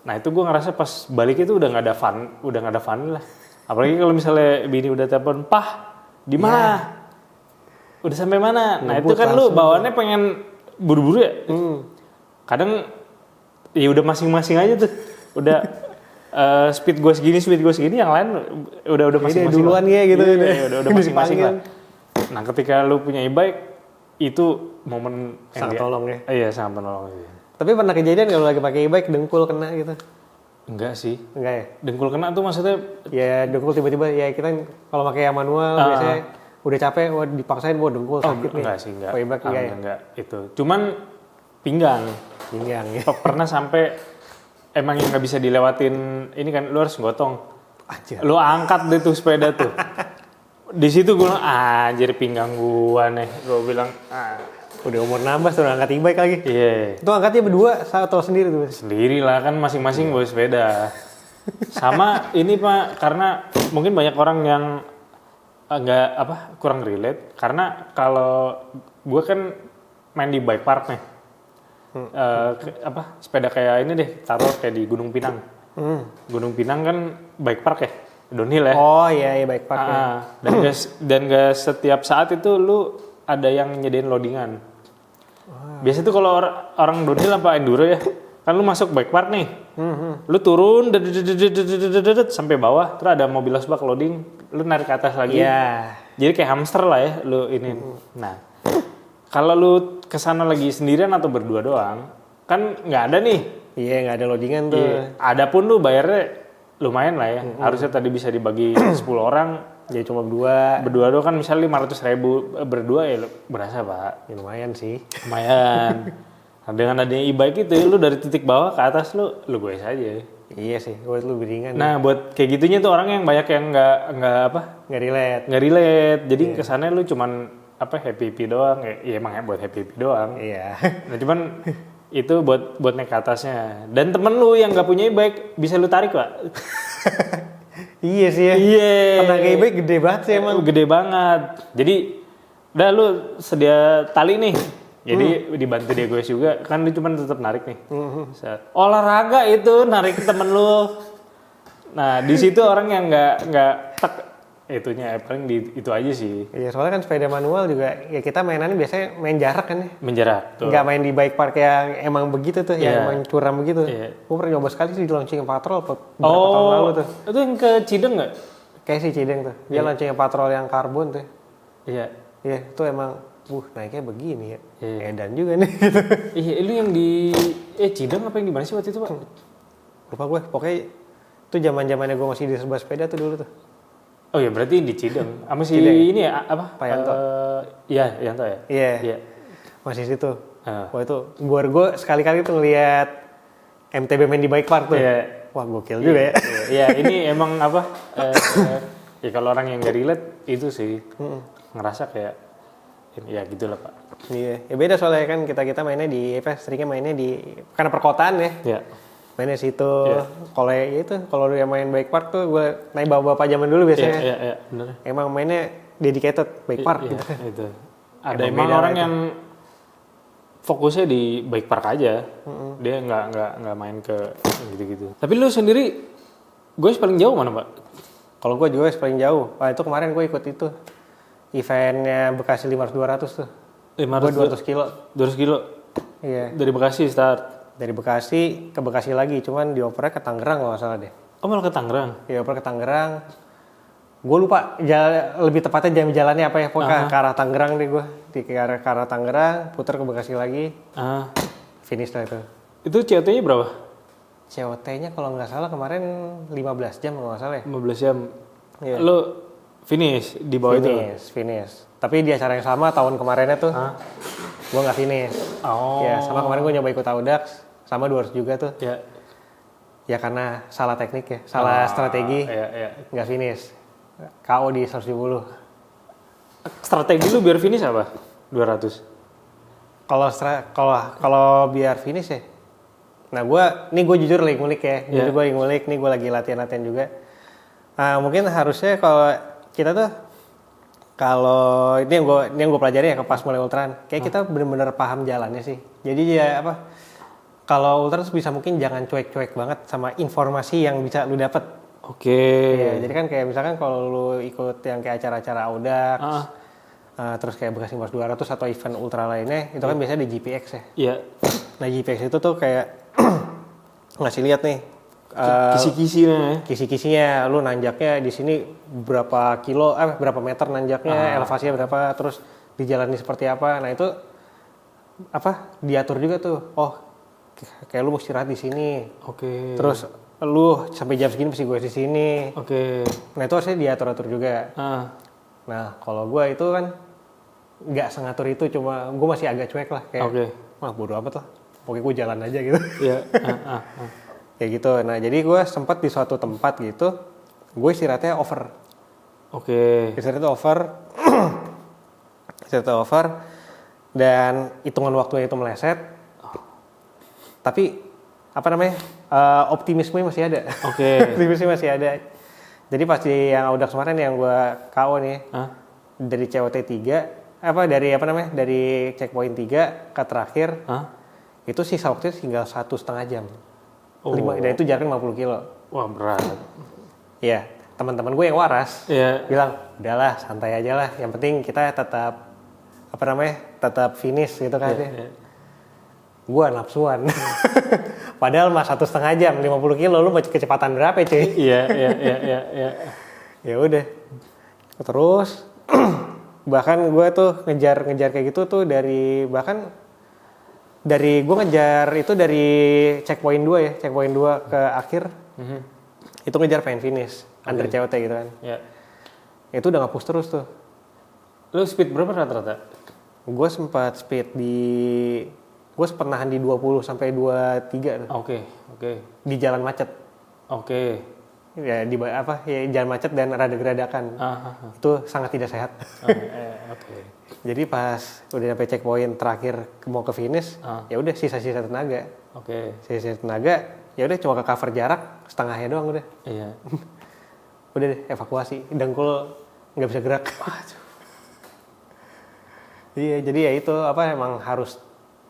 Nah itu gue ngerasa pas balik itu udah nggak ada fun lah. Apalagi kalau misalnya bini udah telepon, "Pah, di mana? Udah sampai mana?" Nah itu kan lu bawaannya pengen buru-buru ya. Kadang ya udah masing-masing aja tuh. Udah speed gue segini, yang lain udah masing-masing. Duluan ya gitu. Iya, udah masing-masing lah. Nah ketika lu punya e-bike itu momen sangat tolong ya. Iya sangat menolong sih. Tapi pernah kejadian kalau lagi pakai e-bike dengkul kena gitu? Enggak sih. Enggak ya? Dengkul kena tuh maksudnya? Ya dengkul tiba-tiba ya kita kalau pakai yang manual biasanya udah capek, dipaksain dengkul sakit nih. Enggak sih, enggak. E-bike enggak itu. Cuman pinggang ya. Pernah sampai emang yang nggak bisa dilewatin ini kan lu harus gotong. Aja. Lu angkat deh tuh sepeda tuh. Di situ gue bilang anjir pinggang gua nih. Gue bilang udah umur nambah sudah angkat e-bike lagi. Iya. Itu angkatnya berdua atau sendiri tuh? Sendiri lah kan masing-masing bawa sepeda. Sama ini Pak karena mungkin banyak orang yang kurang relate karena kalau gue kan main di bike park nih. Sepeda kayak ini deh taruh kayak di Gunung Pinang. Gunung Pinang kan bike park ya. downhill ya. Oh iya bike park ya. Dan gak setiap saat itu lu ada yang nyediain loadingan. Biasa tuh kalau orang downhill apa enduro ya, kan lu masuk bike park nih, lu turun sampai bawah, terus ada mobil asbak loading, lu narik ke atas lagi. Iya. Jadi kayak hamster lah ya, lu ini. Nah, kalau lu kesana lagi sendirian atau berdua doang, kan nggak ada nih. Iya nggak ada loadingan tuh. Iya. Ada pun lu bayarnya lumayan lah ya. Harusnya tadi bisa dibagi 10 orang. Jadi cuma berdua. Berdua doang kan misalnya 500.000, berdua ya berasa pak. Ya, lumayan sih. Lumayan. Nah, dengan adanya e-bike itu lu dari titik bawah ke atas lu goes aja. Iya sih, buat lu beringan. Nah buat kayak gitunya tuh orang yang banyak yang nggak relate. Jadi kesannya lu cuman happy doang. Ya emang ya buat happy doang. Iya. Nah cuman itu buat naik ke atasnya. Dan temen lu yang nggak punya e-bike bisa lu tarik pak. Iya sih ya. Iya. Tenaga e-bike gede banget sih emang. Gede banget. Jadi udah lu sedia tali nih. Jadi dibantu dia gue juga, kan dia cuma tetap narik nih. Olahraga itu narik temen lu. Nah di situ orang yang nggak tek itunya paling itu aja sih. Iya soalnya kan sepeda manual juga ya kita mainannya biasanya main jarak kan ya. Menjarak. Tuh. Nggak main di bike park yang emang begitu tuh, yang emang curam begitu. Gue pernah nyoba sekali sih di launching patrol beberapa tahun lalu tuh. Itu yang ke Cideng nggak? Kayak si Cideng tuh. Dia launching patrol yang karbon tuh. Iya. Iya itu emang naiknya begini ya. Edan juga nih. Iya, lu yang di Cideng apa yang di mana sih waktu itu, Pak? Lupa gue, pokoknya itu zaman-zamannya gue masih di sebuah sepeda tuh dulu tuh. Oh ya, berarti di Cideng. Sama si Cideng. ini ya, apa? Pak Yanto. Iya, Yanto ya? Iya. Masih situ. Wah itu, gue sekali-kali tuh ngeliat MTB main di bike park tuh. Iya. Wah gokil juga ya. Iya, ini emang apa? Ya kalau orang yang gak relate, itu sih. Ngerasa kayak, ya gitulah Pak. Iya, ya beda soalnya kan kita mainnya seringnya mainnya di karena perkotaan ya. Iya. Mainnya situ. Kalau itu kalau dia main bike park tuh gue naik bapak-bapak zaman dulu biasanya. Iya, benar. Emang mainnya dedicated bike park gitu. Itu. Ada emang orang yang fokusnya di bike park aja. Dia nggak main ke gitu-gitu. Tapi lu sendiri gue paling jauh mana, Pak? Kalau gue juga paling jauh. Wah, itu kemarin gue ikut itu. Eventnya Bekasi 500-200 tuh. 500 gue 200 kilo. 200 kilo? Iya. Dari Bekasi start? Dari Bekasi ke Bekasi lagi, cuman diopernya ke Tangerang kalau nggak salah deh. Oh malah ke Tangerang? Iya, dioper ke Tangerang. Gue lupa, lebih tepatnya jam jalannya apa ya, pokoknya ke arah Tangerang deh gue. Ke arah Tangerang, putar ke Bekasi lagi. Finish lah itu. Itu COT-nya berapa? COT-nya kalau nggak salah kemarin 15 jam kalau nggak salah ya. 15 jam? Iya. Lu finish di bawah itu? Finish. Tapi di acara yang sama tahun kemarinnya tuh, gue nggak finish. Oh. Ya, sama kemarin gue nyoba ikut Audax, sama 200 juga tuh. Ya. Ya karena salah teknik ya, salah strategi, nggak finish. KO di 170. Strategi lu biar finish apa? 200? Kalau biar finish ya, nah gue jujur lagi ngulik ya, jujur gue lagi ngulik, nih gue lagi latihan juga. Mungkin harusnya kalau kita tuh, kalau ini yang gue pelajari ya pas mulai ultran, kayak kita benar-benar paham jalannya sih. Jadi ya kalau ultran tuh bisa mungkin jangan cuek-cuek banget sama informasi yang bisa lu dapet. Oke. Ya, jadi kan kayak misalkan kalau lu ikut yang kayak acara-acara Audax, terus kayak Bekasi 200 atau event ultra lainnya, itu kan biasanya di GPX ya. Iya. Nah GPX itu tuh kayak ngasih lihat nih. Kisi-kisinya, lu nanjaknya di sini berapa meter nanjaknya, elevasinya berapa, terus dijalani seperti apa. Nah itu diatur juga tuh. Oh, kayak lu mesti istirahat di sini. Oke. Terus lu sampai jam segini mesti gue di sini. Oke. Nah itu harusnya diatur-atur juga. Nah kalau gue itu kan nggak sengatur itu, cuma gue masih agak cuek lah kayak. Wah bodo amat lah. Pokoknya gue jalan aja gitu. Iya. Kayak gitu. Nah jadi gue sempat di suatu tempat gitu, gue istirahatnya over. Oke. Istirahatnya over, dan hitungan waktunya itu meleset. Tapi optimisme masih ada. Oke. Optimisme masih ada. Jadi pasti yang Audax kemarin yang gue KO nih, dari COT 3, dari checkpoint 3 ke terakhir, itu sisa waktunya tinggal 1,5 jam. Dan itu jaraknya 50 kilo. Wah berat. Iya, teman-teman gue yang waras Iya. bilang udahlah santai aja lah, yang penting kita tetap tetap finish gitu kan. Iya. Gue nafsuan. Padahal mah 1,5 jam 50 kilo, lu mau kecepatan berapa cuy? Iya. Ya udah terus bahkan gue tuh ngejar kayak gitu tuh dari gue ngejar itu dari checkpoint 2 ke akhir. Itu ngejar pengen finish under COT gitu kan. Iya. Itu udah ngapus terus tuh. Lu speed berapa rata-rata? Gue sempat nahan di 20 sampai 23 tuh. Oke. Di jalan macet. Oke. Ya jalan macet dan rada geradakan. Itu sangat tidak sehat. Oke. Jadi pas udah sampai checkpoint terakhir mau ke finish, ya udah sisa-sisa tenaga. Oke. Sisa tenaga, ya udah cuma ke cover jarak setengahnya doang udah. Iya. Udah deh evakuasi, dengkul nggak bisa gerak. Iya, jadi ya itu emang harus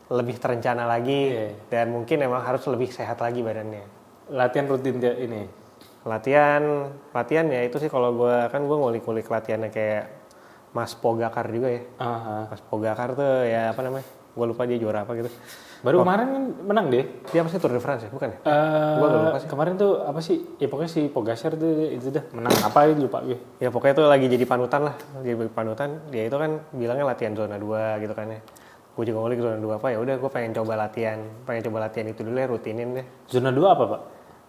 lebih terencana lagi dan mungkin emang harus lebih sehat lagi badannya. Latihan rutin ini. Latihan ya itu sih kalau gue ngulik-ngulik latihannya kayak Mas Pogacar juga ya. Mas Pogacar tuh ya gue lupa dia juara apa gitu. Baru kemarin kan menang deh. Dia pasti Tour de France ya, bukan ya? Gue lupa sih. Kemarin tuh apa sih? Ya pokoknya si Pogacar tuh itu dah menang apa itu lupa gue. Ya pokoknya tuh lagi jadi panutan lah. Jadi panutan, dia itu kan bilangnya latihan zona 2 gitu kan ya. Gue juga ngulik zona 2 apa, ya udah gue pengen coba latihan itu dulu ya, rutinin deh. Zona 2 apa, Pak?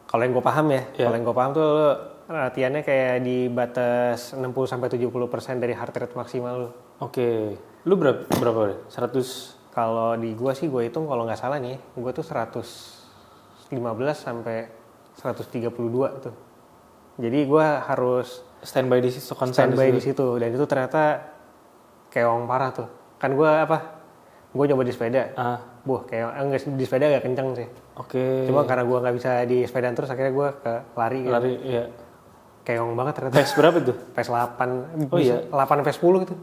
Kalau yang gue paham ya, kalau yang gue paham tuh lo latihannya kayak di batas 60-70% dari heart rate maksimal lo. Oke. Lu berapa? 100? Kalau di gue sih gue hitung kalau nggak salah nih, gue tuh 115 sampai 132 tuh. Jadi gue harus standby di situ, di situ, dan itu ternyata keong parah tuh. Kan gue gue coba di sepeda. Kayak di sepeda agak kencang sih. Oke. Cuma karena gue nggak bisa di sepedaan terus, akhirnya gue ke lari. Lari, iya. Keong banget ternyata. PES berapa tuh? PES 8. Oh iya. 8 PES 10 gitu.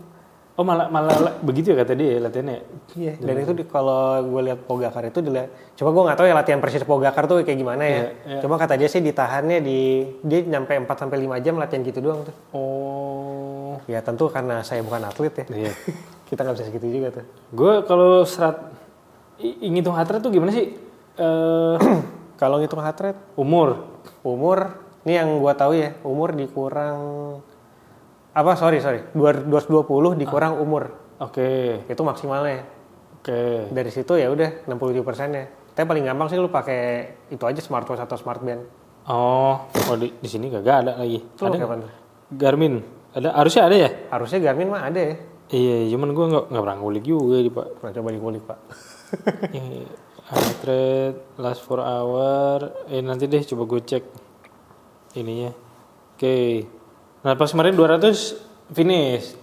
Oh malah begitu ya kata dia latihannya. Iya. Dan itu kalau gue lihat Pogacar itu coba gue nggak tahu ya latihan persis Pogacar tuh kayak gimana ya. Iya. Cuma kata dia sih ditahannya dia nyampe 4 sampai 5 jam latihan gitu doang tuh. Oh. Ya tentu karena saya bukan atlet ya. Iya. Kita nggak bisa segitu juga tuh. Gue kalau ngitung heart rate tuh gimana sih? Kalau ngitung heart rate, umur, ini yang gue tahu ya, umur dikurang 220 dikurang umur. Oke. Itu maksimalnya. Oke. Dari situ ya udah 67%-nya. Tapi paling gampang sih lu pakai itu aja smartwatch atau smartband. Oh di sini gak ada lagi. Itu ada kapan tuh? Garmin. Harusnya ada ya? Harusnya Garmin mah ada ya. Iya, cuman gue nggak pernah ngulik juga Pak. Pernah coba dikulik Pak. Heart rate last 4 hour. Nanti deh coba gue cek ininya. Oke. Nah pas kemarin 200 finish.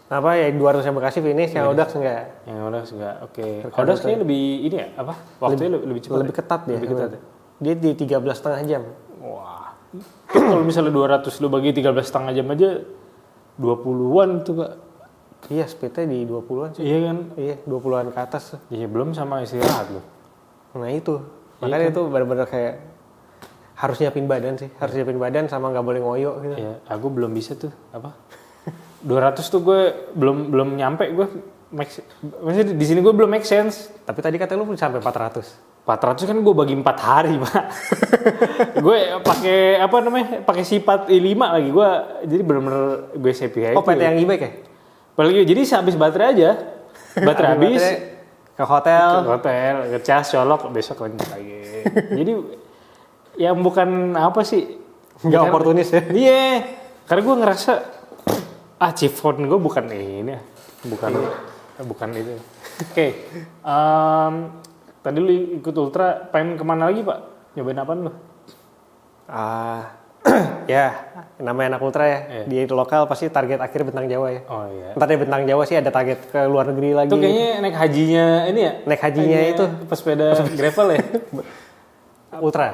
Apa ya 200 yang Bekasi finish, yang Audax enggak? Yang Audax enggak. Oke. Audax kayaknya lebih ini ya apa? Waktunya lebih cepat. Lebih ketat dia. Lebih ketat ya? Dia di 13,5 jam. Wah. Kalau misalnya 200 lu bagi 13,5 jam aja 20-an tuh Pak. Iya, speednya di 20-an sih. Iya kan? Iya, 20-an ke atas. Iya, belum sama istirahat loh. Nah itu. Makanya itu benar-benar kayak harus nyiapin badan sih. Harus nyiapin badan sama nggak boleh ngoyo gitu. Iya, aku belum bisa tuh. Apa? 200 tuh gue belum nyampe gue. Maksudnya di sini gue belum make sense. Tapi tadi kata lu sampai 400. 400 kan gue bagi 4 hari, Pak. Gue pakai pakai sifat 5 lagi. Gue jadi benar-benar gue sepi aja. Oh, PT yang e-bike ya? Apalagi jadi habis baterai aja. Baterai habis ke hotel, ngecas, colok, besok lanjut lagi. Jadi yang bukan apa sih? Nggak oportunis ya? Iya. Karena gue ngerasa chip phone gue bukan ini, bukan itu. Oke. Tadi lu ikut ultra, pengen kemana lagi Pak? Nyobain apaan lu? Ya, namanya anak ultra ya. Di lokal pasti target akhir Bentang Jawa ya. Oh iya. Ntar dari Bentang Jawa sih ada target ke luar negeri lagi. Itu kayaknya naik hajinya ini ya? Naik hajinya itu. Pas sepeda gravel ya? Ultra.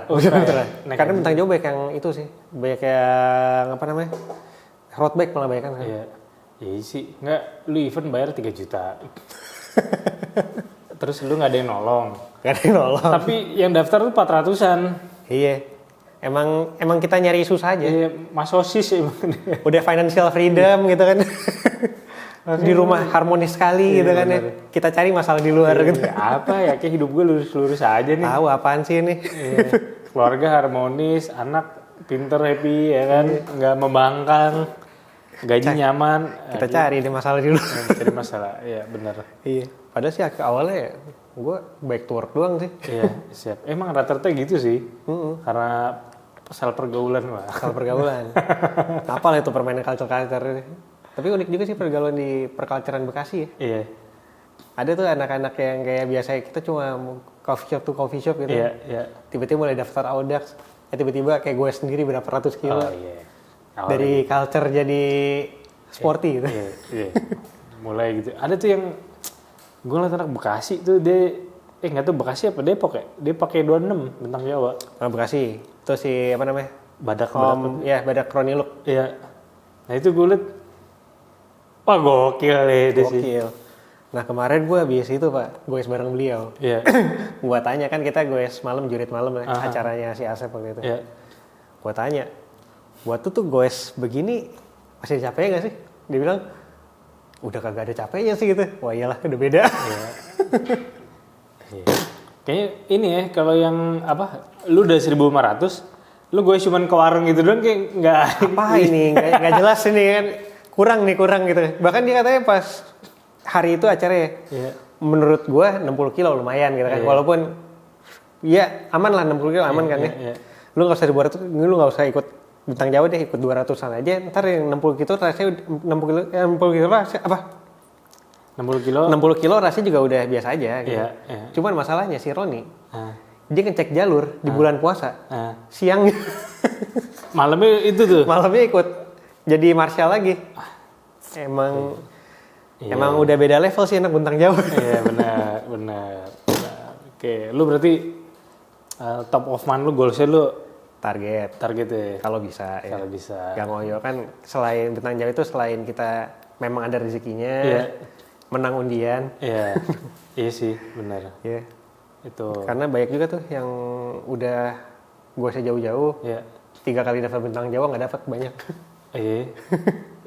Karena Bentang Jawa banyak yang itu sih. Banyak yang road bike malah banyak kan. Iya. Iya sih. Enggak, lu event bayar 3 juta. Terus lu gak ada yang nolong. Gak ada yang nolong. Tapi yang daftar tuh 400-an. Iya. emang kita nyari susah aja. Iya, Mas Sosis emang. Udah financial freedom gitu kan. Di rumah harmonis sekali gitu kan ya. Kita cari masalah di luar gitu. Apa ya, kayak hidup gue lurus-lurus aja nih. Tahu apaan sih ini? Iya. Keluarga harmonis, anak pinter, happy ya kan, nggak membangkang, gaji nyaman. Kita cari di masalah di luar. Cari masalah, iya benar. Iya. Padahal sih awalnya ya gue back to work doang sih. Iya, siap. Emang rata-rata gitu sih. Karena pasal pergaulan lah. Soal pergaulan. Apa lah itu permainan culture. Tapi unik juga sih pergaulan di perculturean Bekasi ya. Iya. Ada tuh anak-anak yang kayak biasa kita cuma coffee shop gitu. Iya, iya. Tiba-tiba mulai daftar Audax. Tiba-tiba kayak gue sendiri berapa ratus kilo. Oh iya. Dari culture jadi sporty gitu. Iya, iya. Mulai gitu. Ada tuh yang gue ngeliat anak Bekasi tuh dia nggak tahu Bekasi apa Depok ya. Dia pakai 26 bentang Jawa. Nah, Bekasi. Itu si apa namanya? Badak. Ya, Badak Kroniluk. Iya. Nah itu gue liat, wah gokil deh dia sih. Gokil. Nah kemarin gue habis itu Pak, goes bareng beliau. Iya. Gua tanya kan kita goes malam, jurit malam ya, acaranya si Asep waktu itu. Iya. Gua tanya, buat tuh goes begini masih capek nggak sih? Dia bilang, udah kagak ada capeknya sih gitu. Wah iyalah udah beda. Iya. Iya. Kayaknya ini ya, kalau yang apa, lu udah 1.500, lu gue cuman ke warung gitu doang kayak nggak. Apa ini? Nggak jelas ini kan. Kurang gitu. Bahkan dia katanya pas hari itu acaranya, Iya. menurut gua 60 kilo lumayan gitu kan. Iya. Walaupun ya aman lah 60 kilo aman kan ya. Iya. Lu nggak usah 200, lu nggak usah ikut bintang Jawa deh, ikut 200-an aja. Ntar yang 60 kilo rasanya 60 kilo rasanya apa? 60 kilo. 60 kilo rasanya juga udah biasa aja gitu. Iya, iya. Cuman masalahnya si Roni, Ah. dia ngecek jalur di bulan puasa. Ah. Siang Malamnya itu tuh. malamnya ikut jadi marshal lagi. Emang udah beda level sih anak bintang Jawa. Iya benar. Oke, lu berarti top of mind lu, goalsnya lu targetnya Kalau bisa ya. kalau bisa. Gak ngoyo kan, selain bintang Jawa itu selain kita memang ada rezekinya, Iya. menang undian. Iya, iya sih benar. Ya. Itu. Karena banyak juga tuh yang udah gue jauh-jauh, Iya. 3 kali daftar bintang Jawa nggak dapat banyak. Iya.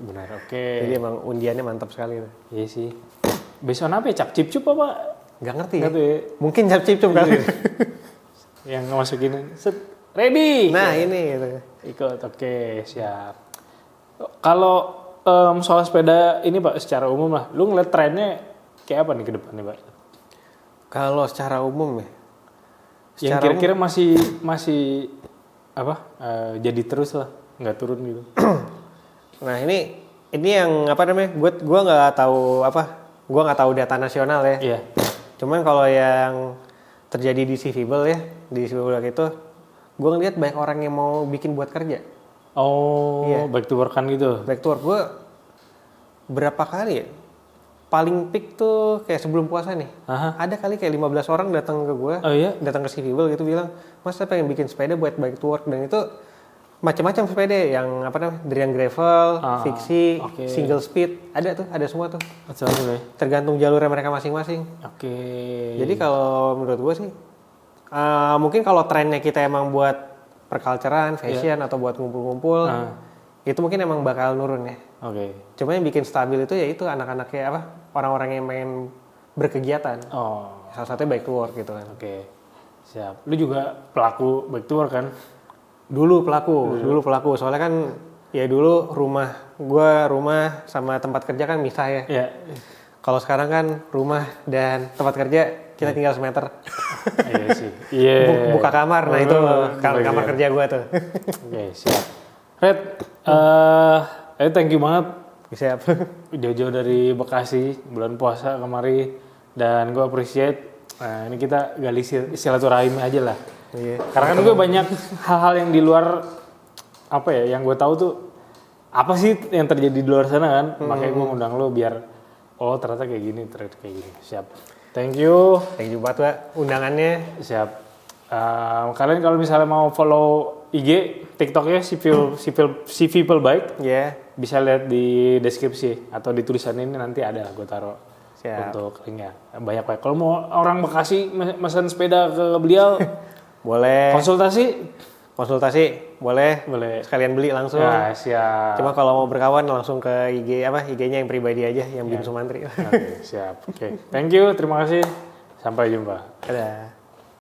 Benar. Oke. Jadi emang undiannya mantap sekali tuh. Iya sih. Besok apa ya? Cap cip cup apa? Gak ngerti Nggak ya? tahu ya. Mungkin cap cip kali. Yang masukin set. Ready. Nah ini gitu. Ikut. Oke, siap. Kalau soal sepeda ini Pak, secara umum lah, lu ngeliat trennya kayak apa nih ke depannya Pak? Kalau secara umum ya. Yang Secara kira-kira masih apa? Jadi terus lah, nggak turun gitu. Nah ini yang apa namanya? Gua nggak tahu gua nggak tahu data nasional ya. Iya. Cuman kalau yang terjadi di Civil ya, di Civil itu, gua ngeliat banyak orang yang mau bikin buat kerja. Oh, Iya. back to work kan gitu. Back to work gua berapa kali ya? Paling peak tuh kayak sebelum puasa nih. Aha. Ada kali kayak 15 orang datang ke gua, Oh iya. datang ke Civil gitu bilang, "Mas saya pengen bikin sepeda buat back to work." Dan itu macam-macam sepeda yang apa namanya? Dari yang gravel, fiksi, oke. single speed, ada semua tuh. Betul ya. Tergantung jalurnya mereka masing-masing. Oke. Jadi kalau menurut gue sih, mungkin kalau trennya kita emang buat perculturean, fashion atau buat ngumpul-ngumpul, itu mungkin emang bakal nurun ya. Oke. Cuma yang bikin stabil itu ya itu anak-anaknya apa? Orang-orang yang main berkegiatan. Oh, Salah satunya back to work gitu kan. oke. Siap. Lu juga pelaku back to work kan? Dulu pelaku. Soalnya kan ya dulu rumah sama tempat kerja kan misah ya. Iya. Kalau sekarang kan rumah dan tempat kerja kita tinggal semeter. Iya sih. Iya. Buka kamar, nah itu kamar kerja gue tuh. Oke, siap. Red, thank you banget. Siap. Jauh-jauh dari Bekasi, bulan puasa kemari. Dan gue appreciate, ini kita gali silaturahim aja lah. Iya. Karena kan gue banyak hal-hal yang di luar, apa ya, yang gue tahu tuh, apa sih yang terjadi di luar sana kan. Makanya gue ngundang lo biar, oh ternyata kayak gini. Siap. Thank you. Thank you banget Pak undangannya. Siap. Kalian kalau misalnya mau follow IG, TikToknya si people Bike, Ya. bisa lihat di deskripsi atau di tulisan ini nanti ada gue taruh Siap. untuk linknya. Banyak. Kalau mau orang Bekasi mesen sepeda ke beliau, Boleh. konsultasi konsultasi boleh Boleh. sekalian beli langsung. Ya, siap. Cuma kalau mau berkawan langsung ke IG-nya yang pribadi aja yang Bim Sumantri. Oke, siap. Oke. Thank you, terima kasih. Sampai jumpa. Dadah.